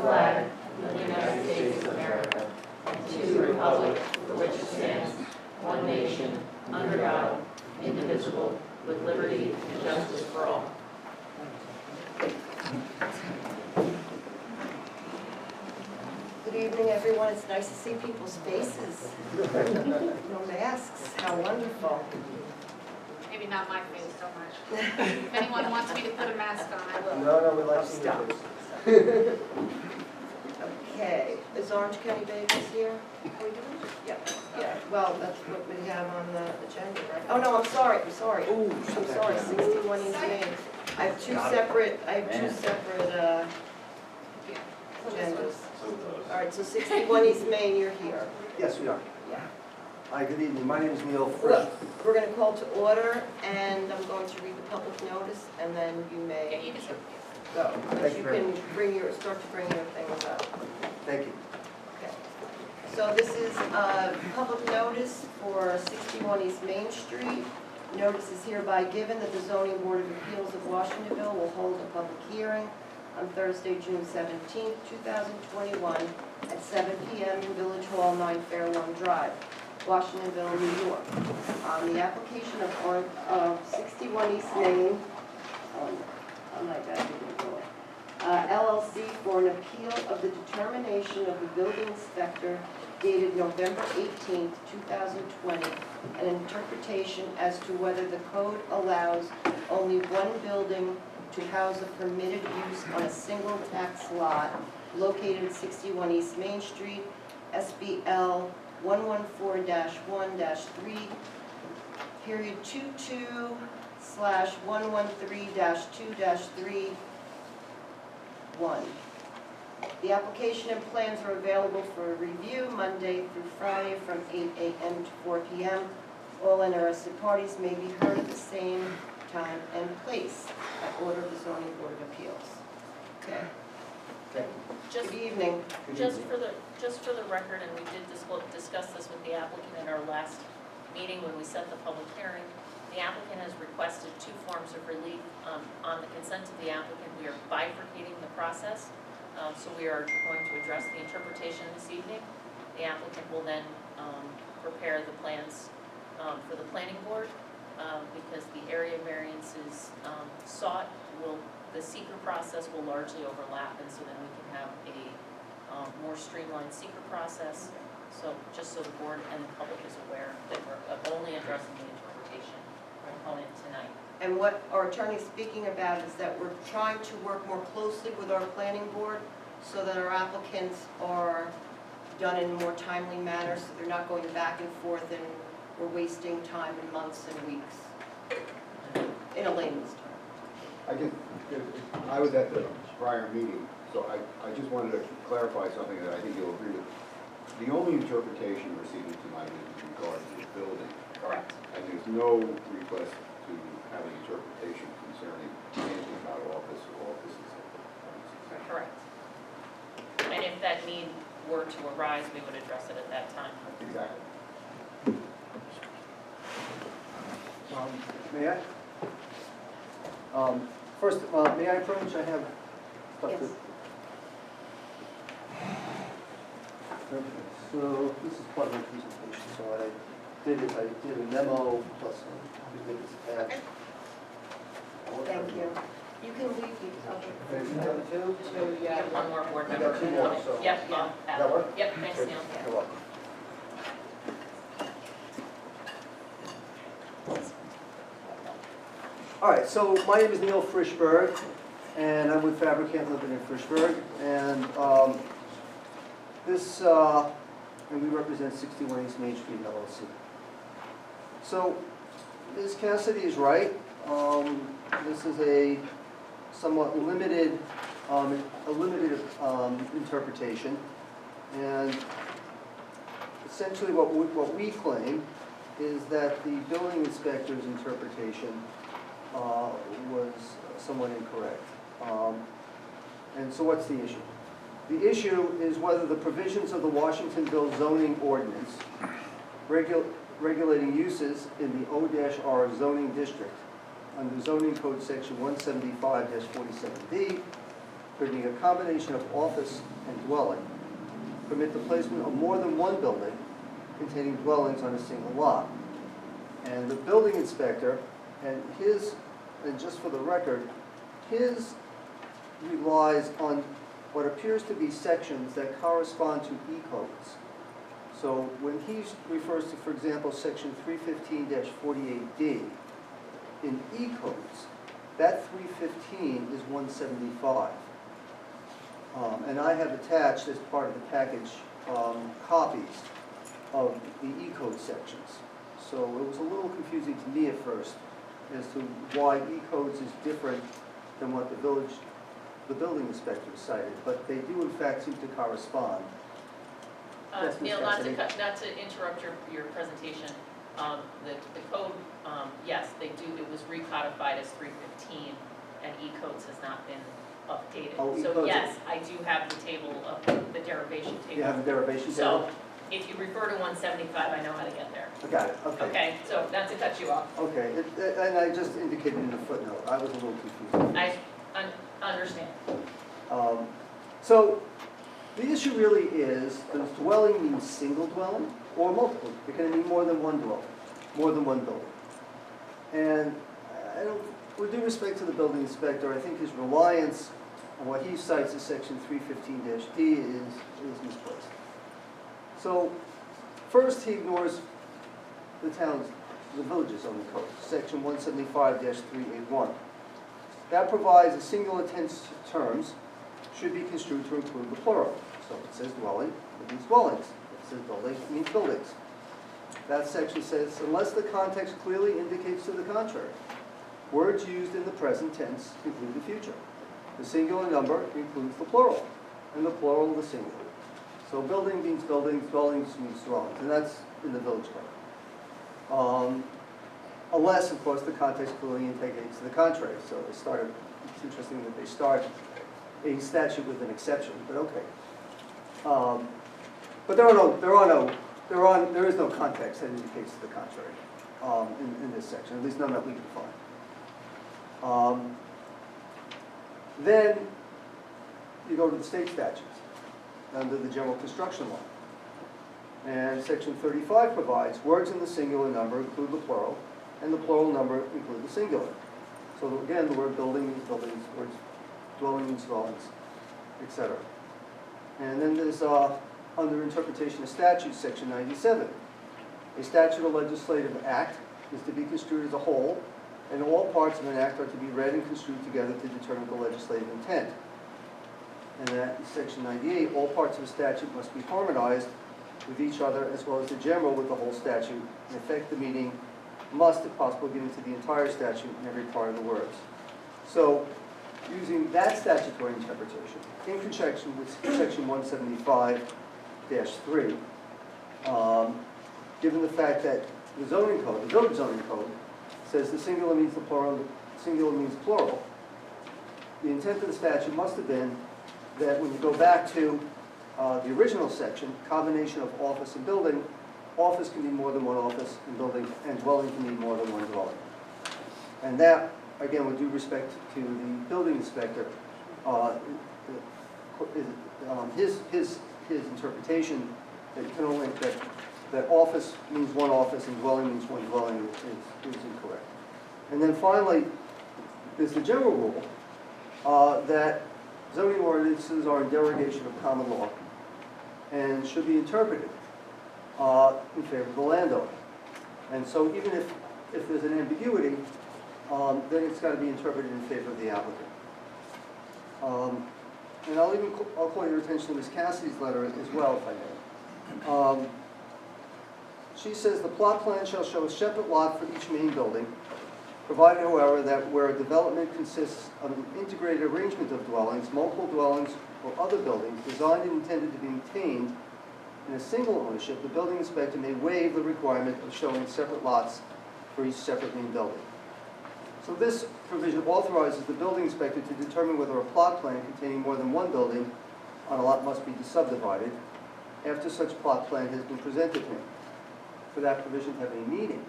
flag of the United States of America and to the republic for which it stands, one nation, under God, indivisible, with liberty and justice for all. Good evening, everyone. It's nice to see people's faces. No masks. How wonderful. Maybe not my face so much. If anyone wants me to put a mask on, I will. No, we like seeing your face. Okay. Is Orange County Bagels here? Are we doing it? Yep. Yeah. Well, that's what we have on the agenda, right? Oh, no, I'm sorry. I'm sorry. I'm sorry. 61 East Main. I have two separate agendas. All right, so 61 East Main, you're here. Yes, we are. Yeah. Hi, good evening. My name is Neil Frisch. Look, we're going to call to order, and I'm going to read the public notice, and then you Yeah, may you can say. go. Thank you very can start to bring your things up. Thank you. Okay. So this is a public notice for 61 East Main Street. Notice is hereby given that the Zoning Board of Appeals of Washingtonville will hold a public hearing on Thursday, June 17, 2021, at 7 p.m. in Village Hall, 9 Fair Lawn Drive, Washingtonville, New York. On the application of 61 East Main, LLC for an appeal of the determination of the building inspector dated November 18, 2020, an interpretation as to whether the code allows only one building to house a permitted use on a single tax lot located at 61 East Main Street, SBL 114-1-3, period 22/113-2-3, 1. The application and plans are available for review Monday through Friday from 8 a.m. to 4 p.m. All interested parties may be heard at the same time and place by order of the Zoning Board of Appeals. Okay. Thank you. Just, Good evening. just for the record, and we did discuss this with the applicant in our last meeting when we set the public hearing. The applicant has requested two forms of relief. On the consent of the applicant, we are bifurcating the process. So we are going to address the interpretation this evening. The applicant will then prepare the plans for the planning board because the area variances sought the seeker process will largely overlap, and so then we can have a more streamlined seeker process. So just so the board and the public is aware that we're only addressing the interpretation component tonight. And what our attorney is speaking about is that we're trying to work more closely with our planning board so that our applicants are done in a more timely manner, so they're not going back and forth and we're wasting time and months and weeks in a layman's term. I was at the prior meeting, so I just wanted to clarify something that I think you'll agree with. The only interpretation we're seeking tonight is with regard to the building. Correct. And there's no request to have an interpretation concerning anything about offices. Correct. And if that need were to arise, we would address it at that time. Exactly. May I? First, may I approach? I have stuff Yes. to... Okay, so this is part of my presentation, so I did a memo plus exhibits attached. Thank you. You can leave these up. Okay, you have the two? We have one more board You member. got two more, so... Yep. Yeah. That work? Yep, thanks, Neil. You're welcome. All right, so my name is Neil Frischberg, and I'm with Fabricant Living in Frischberg, and and we represent 61 East Main Street LLC. So, Ms. Cassidy is right. This is a somewhat limited, interpretation, and essentially what we claim is that the building inspector's interpretation was somewhat incorrect. And so what's the issue? The issue is whether the provisions of the Washingtonville zoning ordinance regulating uses in the O-R zoning district under zoning code section 175-47D permitting a combination of office and dwelling, permit the placement of more than one building containing dwellings on a single lot. And the building inspector, and just for the record, his relies on what appears to be sections that correspond to E-codes. So when he refers to, for example, section 315-48D in E-codes, that 315 is 175. And I have attached as part of the package copies of the E-code sections. So it was a little confusing to me at first as to why E-codes is different than what the building inspector cited, but they do in fact seem to correspond. Yes, Ms. Neil, Cassidy. not to interrupt your presentation, the code, yes, they do, it was recodified as 315, and E-codes has not been updated. Oh, So E-codes yes, I do have the table of the derivation table. You have a derivation So table? if you refer to 175, I know how to get there. I got it, okay. Okay, so not to cut you off. Okay, and I just indicated in the footnote, I was a little confused. I understand. So the issue really is, does dwelling mean single dwelling or multiple? It can mean more than one dwelling, more than one building. And I don't, with due respect to the building inspector, I think his reliance on what he cites as section 315-D is misplaced. So first he ignores the village's zoning code, section 175-381. That provides a singular tense terms should be construed to include the plural. So if it says dwelling, it means dwellings. If it says building, it means buildings. That section says, unless the context clearly indicates to the contrary, words used in the present tense include the future. The singular number includes the plural, and the plural the singular. So building means buildings, dwellings means dwellings, and that's in the village code. Unless, of course, the context clearly indicates to the contrary. So they started, it's interesting that they start a statute with an exception, but okay. But there is no context that indicates to the contrary in this section, at least none that we can find. Then you go to the state statutes under the general construction law. And section 35 provides words in the singular number include the plural, and the plural number include the singular. So again, the word building means buildings, words dwelling means dwellings, etc. And then there's under interpretation of statutes, section 97. A statute or legislative act is to be construed as a whole, and all parts of an act are to be read and construed together to determine the legislative intent. And that in section 98, all parts of a statute must be harmonized with each other as well as the general with the whole statute. In effect, the meaning must, if possible, give into the entire statute in every part of the words. So, using that statutory interpretation, in conjunction with section 175-3, given the fact that the zoning code, the village zoning code, says the singular means the plural, the singular means plural, the intent of the statute must have been that when you go back to the original section, combination of office and building, office can be more than one office, and building and dwelling can be more than one dwelling. And that, again, with due respect to the building inspector, his interpretation that you can only that office means one office and dwelling means one dwelling is incorrect. And then finally, there's the general rule that zoning ordinances are in derogation of common law and should be interpreted in favor of the landowner. And so even if there's an ambiguity, then it's got to be interpreted in favor of the applicant. And I'll call your attention to Ms. Cassidy's letter as well, if I may. She says the plot plan shall show a separate lot for each main building, provided, however, that where a development consists of an integrated arrangement of dwellings, multiple dwellings, or other buildings designed and intended to be maintained in a single ownership, the building inspector may waive the requirement of showing separate lots for each separate main building. So this provision authorizes the building inspector to determine whether a plot plan containing more than one building on a lot must be subdivided after such plot plan has been presented to him. For that provision to have any meaning,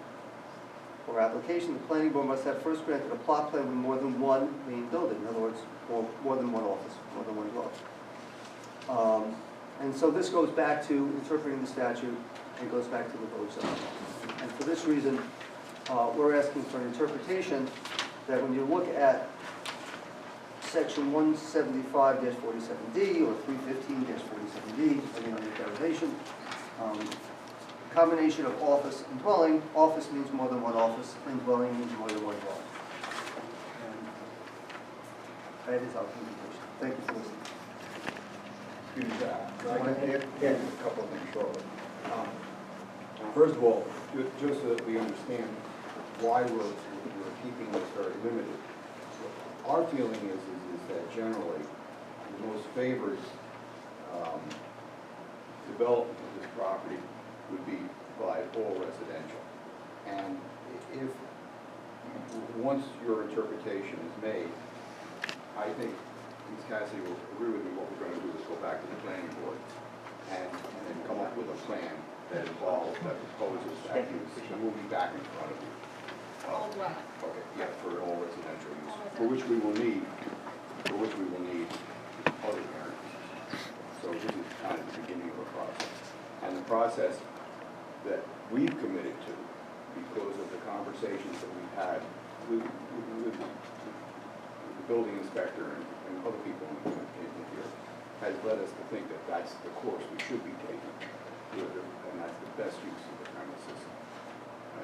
or application, the planning board must have first granted a plot plan with more than one main building, in other words, more than one office, more than one dwelling. And so this goes back to interpreting the statute, and goes back to the village zone. And for this reason, we're asking for an interpretation that when you look at section 175-47D or 315-47D, depending on your derivation, combination of office and dwelling, office means more than one office, and dwelling means more than one dwelling. And that is our communication. Thank you for listening. Excuse me, I want to add a couple of things shortly. First of all, just so that we understand why we're keeping this very limited. Our feeling is that generally, the most favored development of this property would be by all residential. And if, once your interpretation is made, I think Ms. Cassidy will agree with me, what we're going to do is go back to the planning board and then come up with a plan that involves, that proposes that use, and we'll be back in front of you. Okay, yeah, for all residential use, for which we will need other variances. So this is kind of the beginning of a process. And the process that we've committed to, because of the conversations that we've had with the building inspector and other people in here, has led us to think that that's the course we should be taking, and that's the best use of the premises.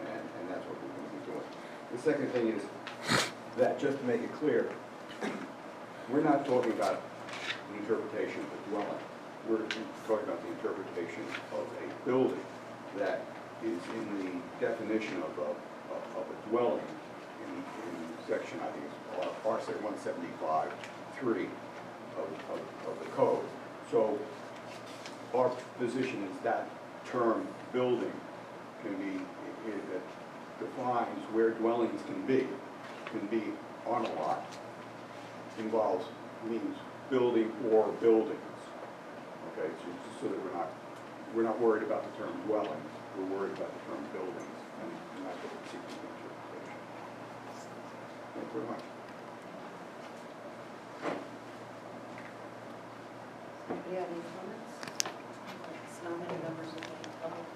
And that's what we're going to be doing. The second thing is that, just to make it clear, we're not talking about the interpretation of the dwelling. We're talking about the interpretation of a building that is in the definition of a dwelling in section, I think it's R 175(3) of the code. So our position is that term building can be, that defines where dwellings can be on a lot, means building or buildings. Okay, so that we're not worried about the term dwellings, we're worried about the term buildings, and that's what we're seeking the interpretation. Thank you very much. Anybody have any comments? So many members of the public.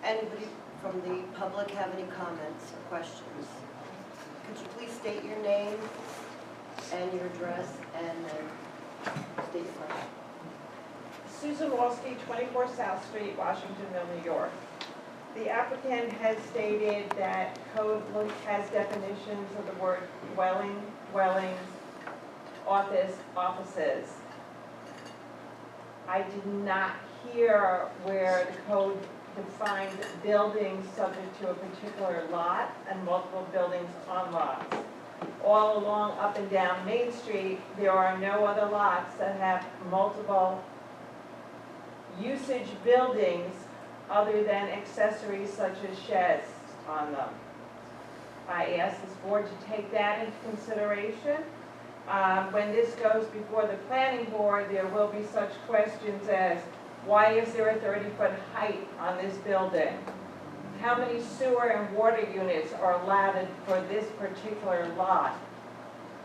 Anybody from the public have any comments or questions? Could you please state your name and your address, and then state your question? Susan Walsky, 24 South Street, Washingtonville, New York. The applicant has stated that code has definitions of the word dwelling, dwellings, office, offices. I did not hear where the code defined buildings subject to a particular lot and multiple buildings on lots. All along up and down Main Street, there are no other lots that have multiple usage buildings other than accessories such as sheds on them. I ask this board to take that into consideration. When this goes before the planning board, there will be such questions as, why is there a 30-foot height on this building? How many sewer and water units are allowed for this particular lot?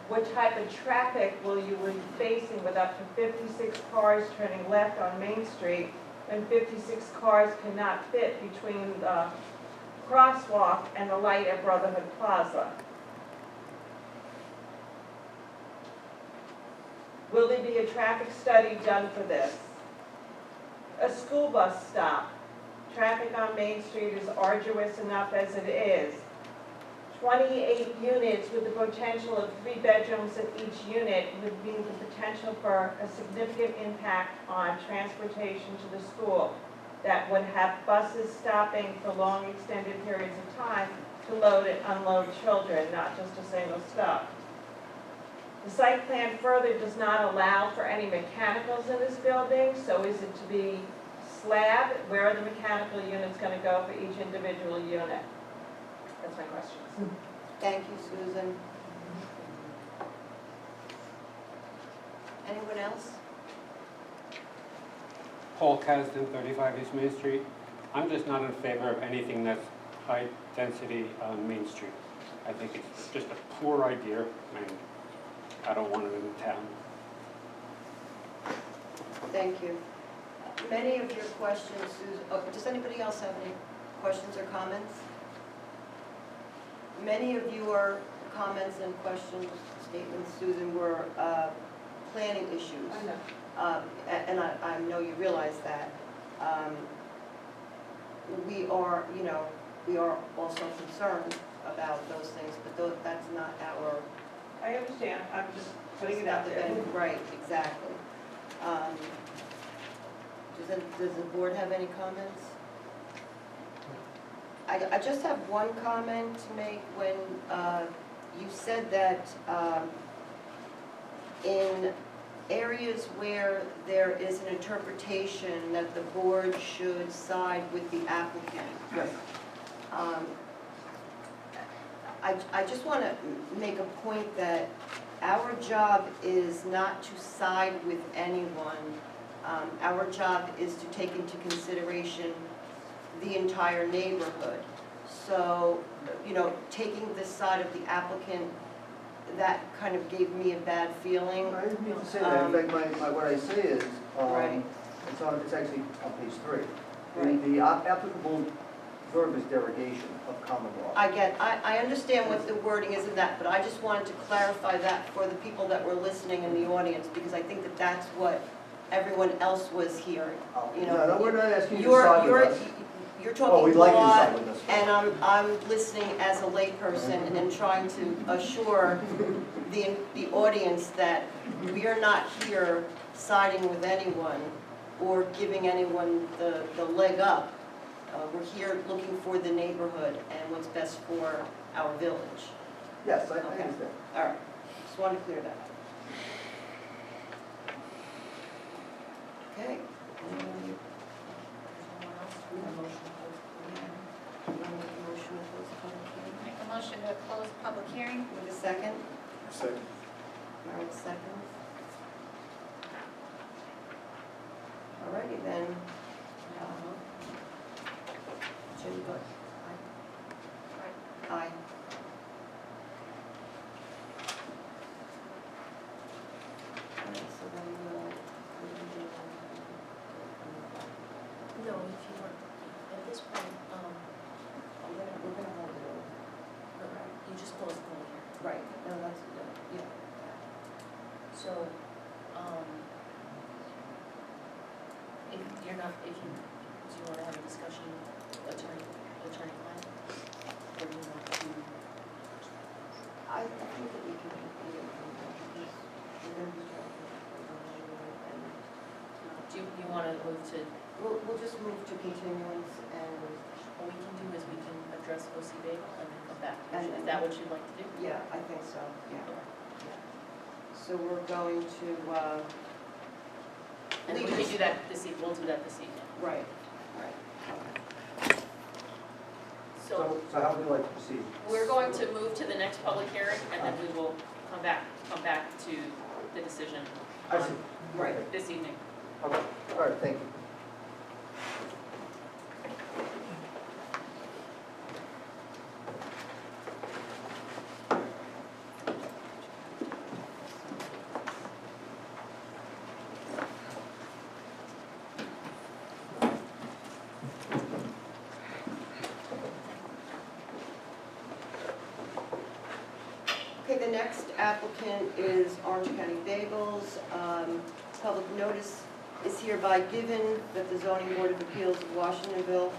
What type of traffic will you be facing with up to 56 cars turning left on Main Street when 56 cars cannot fit between the crosswalk and the light at Brotherhood Plaza? Will there be a traffic study done for this? A school bus stop. Traffic on Main Street is arduous enough as it is. 28 units with the potential of 3 bedrooms in each unit would mean the potential for a significant impact on transportation to the school. That would have buses stopping for long extended periods of time to load and unload children, not just a single stop. The site plan further does not allow for any mechanicals in this building, so is it to be slab? Where are the mechanical units going to go for each individual unit? That's my questions. Thank you, Susan. Anyone else? Paul Kasdan, 35 East Main Street. I'm just not in favor of anything that's high density on Main Street. I think it's just a poor idea, and I don't want it in the town. Thank you. Many of your questions, does anybody else have any questions or comments? Many of your comments and questions, statements, Susan, were planning issues. I know. And I know you realize that. We are, we are also concerned about those things, but that's not our. I understand, I'm just putting it out there. Right, exactly. Does the board have any comments? I just have one comment to make when you said that in areas where there is an interpretation that the board should side with the applicant. Yes. I just want to make a point that our job is not to side with anyone. Our job is to take into consideration the entire neighborhood. So, taking this side of the applicant, that kind of gave me a bad feeling. I didn't mean to say that. In fact, what I say is, Right. it's actually on page 3. Right. The applicable verb is derogation of common law. I understand what the wording is in that, but I just wanted to clarify that for the people that were listening in the audience, because I think that that's what everyone else was hearing. No, we're not asking you to side with us. You're Oh, talking we'd like you to law, side with us. and I'm listening as a layperson and trying to assure the audience that we are not here siding with anyone or giving anyone the leg up. We're here looking for the neighborhood and what's best for our village. Yes, I Okay. understand. All right, just wanted to clear that. Okay. Motion to close the public hearing. Make a motion to close public hearing. With a second? Second. Harold seconds. All righty then. Jim, go. Aye. All right, so then we'll. No, if you want, at this point, We're gonna hold it over. you just close the public hearing. Right, no, that's good, yeah. So, if you're not, do you want to have a discussion, attorney client? Or do you want to, I think that we can, we're gonna be talking. do you want to move to, We'll just move to continuance and, what we can do is we can address OC Bagel and then come back. And- Is that what you'd like to do? yeah, I think so, yeah. Okay. So we're going to, And we can do that this evening, we'll do that this evening. right. So So how would you like to proceed? we're going to move to the next public hearing and then we will come back to the decision I see. Right. this evening. Okay, all right, thank you. Okay, the next applicant is Orange County Bagels. Public notice is hereby given that the Zoning Board of Appeals of Washingtonville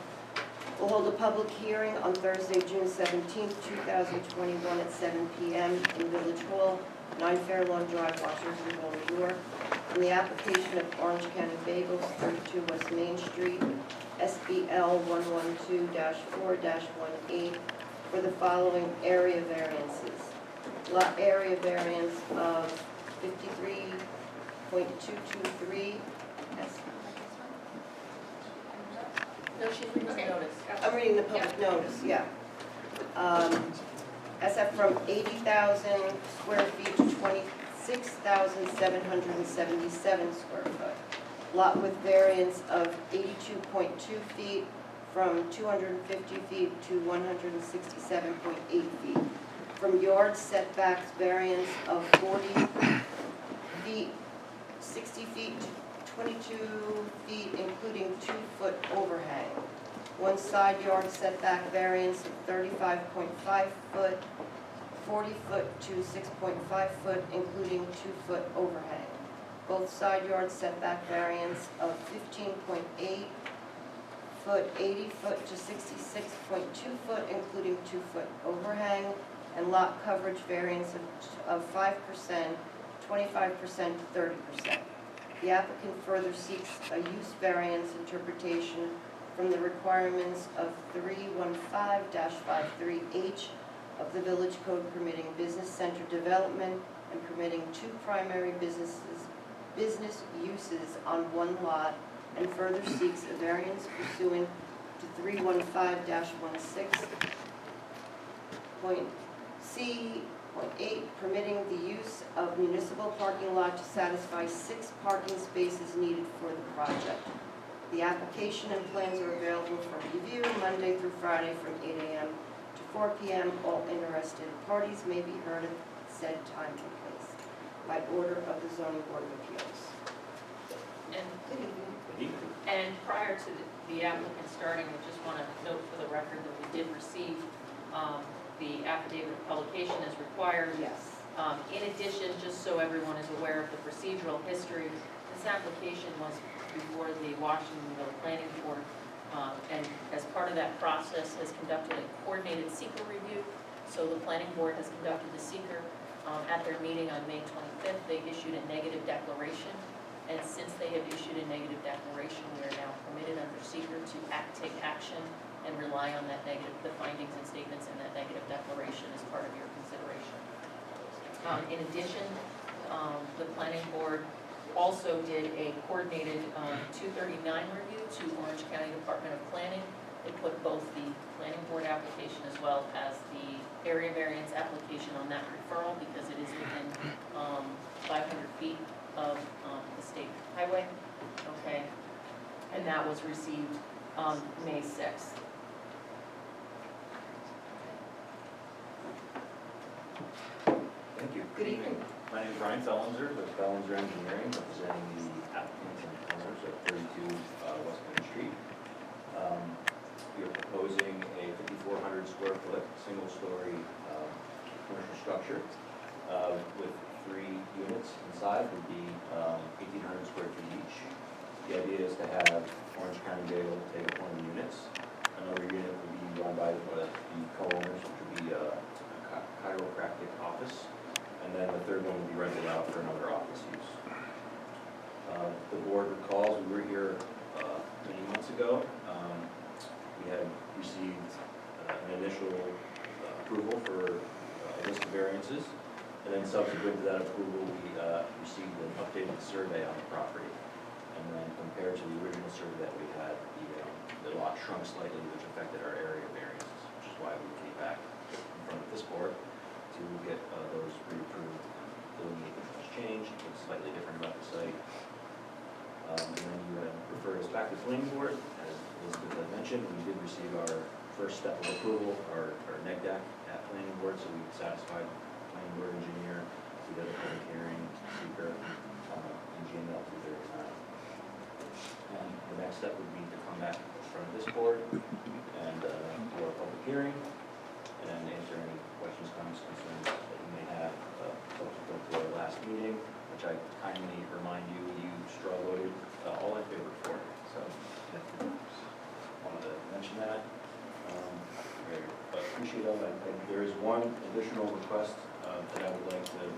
will hold a public hearing on Thursday, June 17th, 2021 at 7 p.m. in Village Hall, 9 Fairlawn Drive, Washingtonville, New York, on the application of Orange County Bagels, 32 West Main Street, SBL 112-4-18, for the following area variances. Lot area variance of 53.223. No, she's reading the notice. I'm reading the public notice, yeah. SF from 80,000 square feet to 26,777 square foot. lot width variance of 82.2 feet from 250 feet to 167.8 feet. From yard setbacks variance of 40 feet, 60 feet to 22 feet, including 2-foot overhang. One side yard setback variance of 35.5 foot, 40 foot to 6.5 foot, including 2-foot overhang. Both side yard setback variance of 15.8 foot, 80 foot to 66.2 foot, including 2-foot overhang, and lot coverage variance of 5%, 25% to 30%. The applicant further seeks a use variance interpretation from the requirements of 315-53H of the Village Code permitting business center development and permitting 2 primary business uses on one lot, and further seeks a variance pursuant to 315-16.C.8 permitting the use of municipal parking lot to satisfy 6 parking spaces needed for the project. The application and plans are available for review Monday through Friday from 8 a.m. to 4 p.m. All interested parties may be heard at said time and place by order of the Zoning Board of Appeals. And prior to the applicant starting, we just want to note for the record that we did receive the affidavit of publication as required. Yes. In addition, just so everyone is aware of the procedural history, this application was before the Washingtonville Planning Board, and as part of that process has conducted a coordinated seeker review. So the Planning Board has conducted the seeker at their meeting on May 25th. They issued a negative declaration, and since they have issued a negative declaration, we are now permitted under seeker to take action and rely on that the findings and statements in that negative declaration as part of your consideration. In addition, the Planning Board also did a coordinated 239 review to Orange County Department of Planning. They put both the Planning Board application as well as the area variance application on that referral because it is within 500 feet of the state highway. Okay, and that was received May 6th. Thank you. Good evening. My name is Ryan Fellinser with Fellinser Engineering, representing the applicants and owners of 32 West Main Street. We are proposing a 5,400 square foot, single-story commercial structure with 3 units inside, would be 1,800 square feet each. The idea is to have Orange County be able to take up one of the units. Another unit would be run by the co-owners, which would be a chiropractic office. And then the third one would be rented out for another office use. The board recalls we were here many months ago. We had received an initial approval for a list of variances. And then subsequent to that approval, we received an updated survey on the property. And then compared to the original survey that we had, the lot shrunk slightly, which affected our area variances, which is why we came back in front of this board to get those reapproved and delineate which was changed, what's slightly different about the site. And then you referred us back to the planning board. As Elizabeth had mentioned, we did receive our first step of approval, our neg deck at planning board, so we satisfied planning board engineer. We did a public hearing, seeker, and GML 239. And the next step would be to come back in front of this board and do our public hearing and answer any questions, comments, concerns that you may have subsequent to our last meeting, which I kindly remind you, you straw voted all in favor for. So, wanted to mention that. Very appreciative. There is one additional request that I would like to make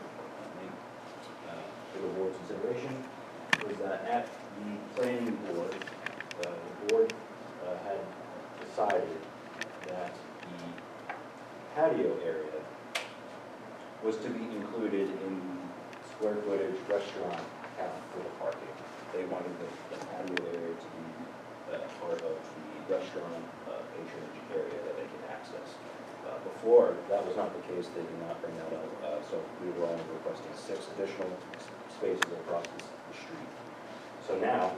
for the board's consideration, was that at the planning board, the board had decided that the patio area was to be included in the square footage restaurant count for the parking. They wanted the patio area to be part of the restaurant patronage area that they can access. Before, that was not the case. They did not bring that up. So we were only requesting 6 additional spaces across the street. So now,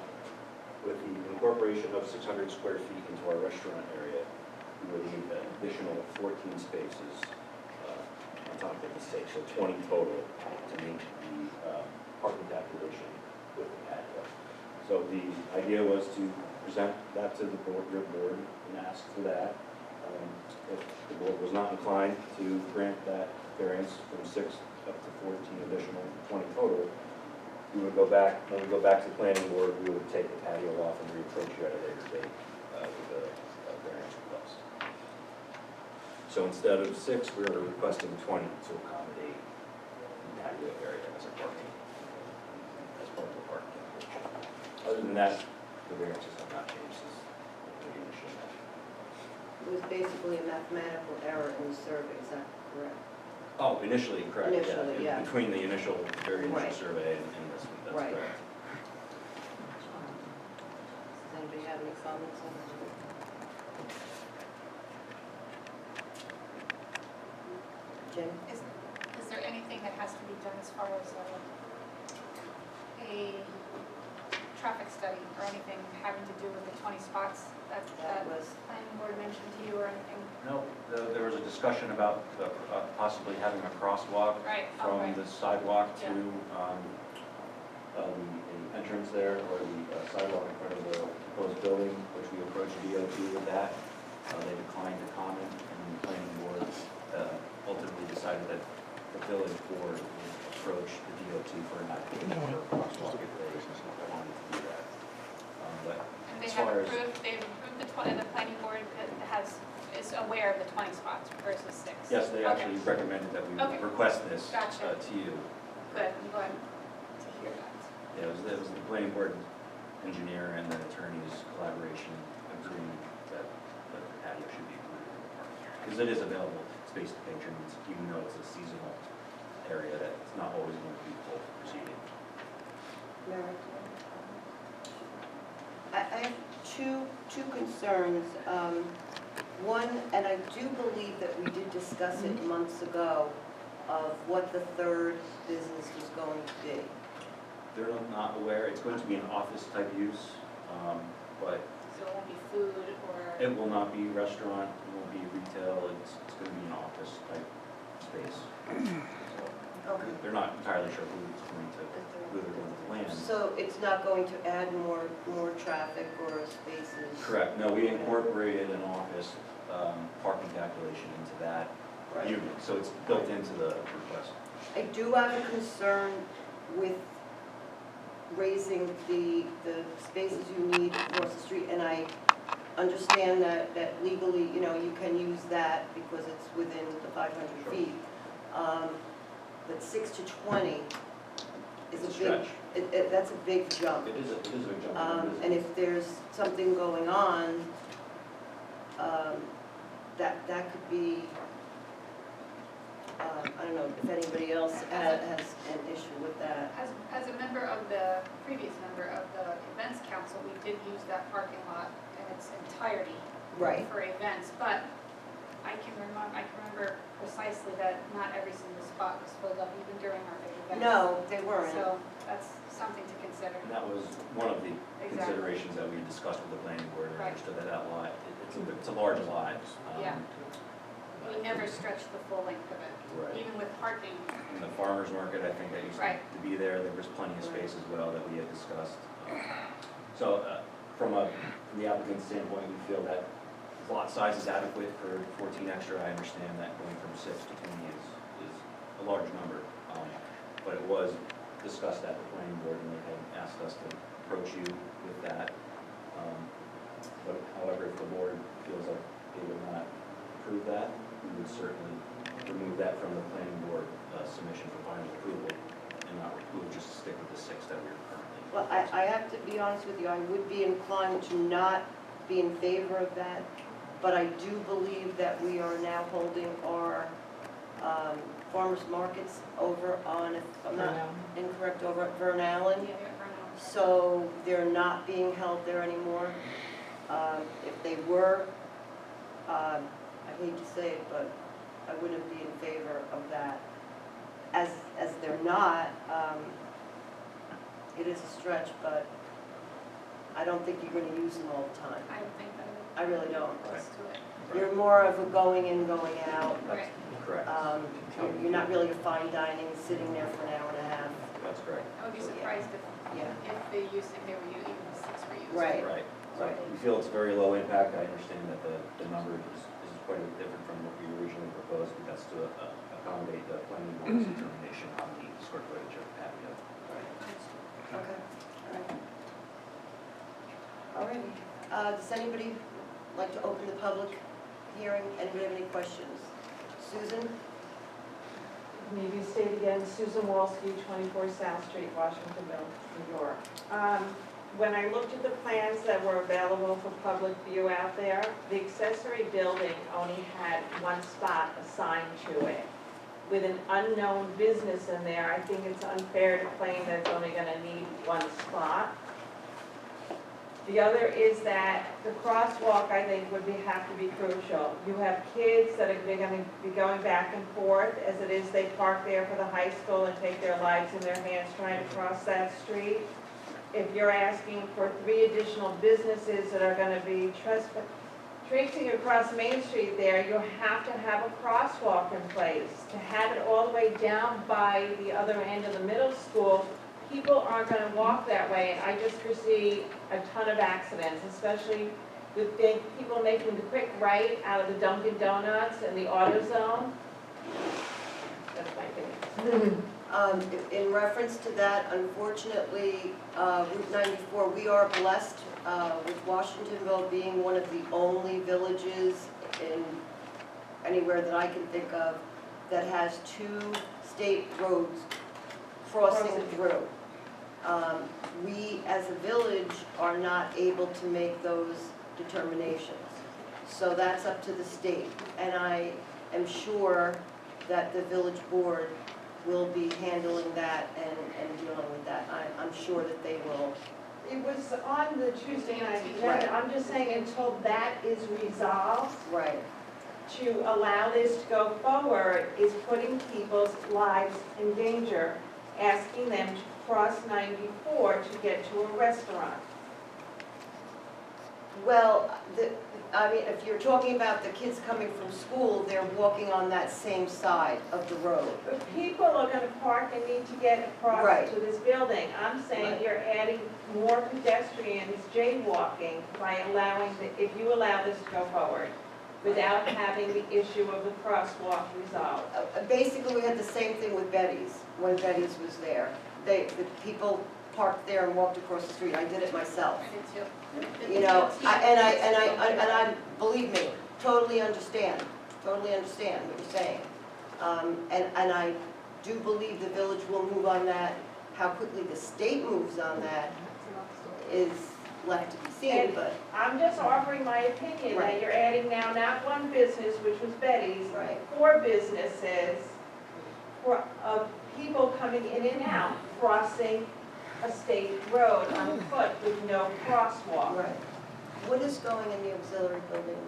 with the incorporation of 600 square feet into our restaurant area, we would need an additional 14 spaces on top of the 6, so 20 total to meet the parking calculation with the patio. So the idea was to present that to the board, your board, and ask for that. If the board was not inclined to grant that variance from 6 up to 14 additional, 20 total, we would go back, when we go back to the planning board, we would take the patio off and reapproach you at a later date with a variance request. So instead of 6, we are requesting 20 to accommodate the patio area as a parking, as part of the parking calculation. Other than that, the variances have not changed since the initial measure. It was basically a mathematical error in the survey, is that correct? Oh, initially, correct, yeah. Initially, yeah. Between the very initial Right. survey and this one, that's Right. correct. Does anybody have any comments on that? Jim? Is there anything that has to be done as far as a traffic study or anything having to do with the 20 spots that That was, planning board mentioned to you or anything? No, there was a discussion about possibly having a crosswalk Right, oh, from right. the sidewalk to Yeah. the entrance there, or the sidewalk in front of the proposed building, which we approached DOT with that. They declined to comment, and the planning board ultimately decided that the village board would approach the DOT for an application for a crosswalk if they wanted to do that. But And they as have far as, approved, they've approved the planning board is aware of the 20 spots versus 6? yes, they Okay. actually recommended that we Okay. request this Gotcha. to you. Good, I'm glad to hear that. Yeah, it was the planning board engineer and the attorney's collaboration agreeing that the patio should be included in the parking area. Because it is available space to patrons, even though it's a seasonal area that it's not always going to be full proceeding. Mary? I have two concerns. One, and I do believe that we did discuss it months ago, of what the third business was going to be. They're not aware, it's going to be an office type use, but So it won't be food or? it will not be restaurant, it won't be retail, it's going to be an office type space. So Okay. they're not entirely sure who they're going to land. So it's not going to add more traffic or spaces? Correct, no, we incorporated an office parking calculation into that Right. unit, so it's built into the request. I do have a concern with raising the spaces you need across the street, and I understand that legally, you can use that because it's within the 500 Sure. feet. But 6 to 20 is It's a a big, stretch. that's a big jump. It is a big jump. And if there's something going on, that could be, I don't know if anybody else has an issue with that. As a member of the, previous member of the events council, we did use that parking lot in its entirety Right. for events, but I can remember precisely that not every single spot was filled up even during our big events. No, they weren't. So that's something to consider. And that was one of the Exactly. considerations that we discussed with the planning board, and Right. understood that lot, it's a large lot. Yeah. We never stretched the full length of it, Right. even with parking. In the farmer's market, I think that used Right. to be there was plenty of space as well that we had discussed. So from the applicant's standpoint, we feel that the lot size is adequate for 14 extra. I understand that going from 6 to 20 is a large number. But it was discussed at the planning board, and they had asked us to approach you with that. But however, if the board feels like they would not approve that, we would certainly remove that from the planning board submission for final approval, and not, we would just stick with the 6 that we are currently. Well, I have to be honest with you, I would be inclined to not be in favor of that, but I do believe that we are now holding our farmers markets over on, if I'm not incorrect, over at Vern Allen. Yeah, they're around. So they're not being held there anymore. If they were, I hate to say it, but I wouldn't be in favor of that. As they're not, it is a stretch, but I don't think you're gonna use them all the time. I don't think that I really don't. close to it. You're more of a going in, going out. Right. Correct. You're not really a fine dining, sitting there for an hour and a half. That's correct. I would be surprised Yeah. if they used, if they were even the 6 were used. Right. Right. So Right. we feel it's very low impact. I understand that the number is quite a bit different from what we originally proposed, but that's to accommodate the planning board's determination on the square footage of the patio. Okay, all right. All righty. Does anybody like to open the public hearing? Anybody have any questions? Susan? Maybe state again, Susan Walsky, 24 South Street, Washingtonville, New York. When I looked at the plans that were available for public view out there, the accessory building only had one spot assigned to it. With an unknown business in there, I think it's unfair to claim that it's only gonna need one spot. The other is that the crosswalk, I think, have to be crucial. You have kids that are gonna be going back and forth, as it is, they park there for the high school and take their lives in their hands trying to cross that street. If you're asking for 3 additional businesses that are gonna be traipsing across Main Street there, you have to have a crosswalk in place. To have it all the way down by the other end of the middle school, people aren't gonna walk that way, and I just foresee a ton of accidents, especially with people making the quick right out of the Dunkin' Donuts and the AutoZone. That's my opinion. In reference to that, unfortunately, Route 94, we are blessed with Washingtonville being one of the only villages in anywhere that I can think of that has 2 state roads crossing through. We, as a village, are not able to make those determinations. So that's up to the state. And I am sure that the village board will be handling that and dealing with that. I'm sure that they will. It was on the Tuesday night Right. agenda. I'm just saying until that is resolved, Right. to allow this to go forward is putting people's lives in danger, asking them to cross 94 to get to a restaurant. Well, if you're talking about the kids coming from school, they're walking on that same side of the road. But people are gonna park and need to get across Right. to this building. I'm saying Right. you're adding more pedestrians jaywalking by if you allow this to go forward, without having the issue of the crosswalk resolved. Basically, we had the same thing with Betty's, when Betty's was there. The people parked there and walked across the street. I did it myself. I did too. You know, I believe me, totally understand what you're saying. And I do believe the village will move on that. How quickly the state moves on that is left to be seen, And but, I'm just offering my opinion that Right. you're adding now not one business, which was Betty's, right, 4 businesses, of people coming in and out, crossing a state road on foot with no crosswalk. right. What is going in the auxiliary building?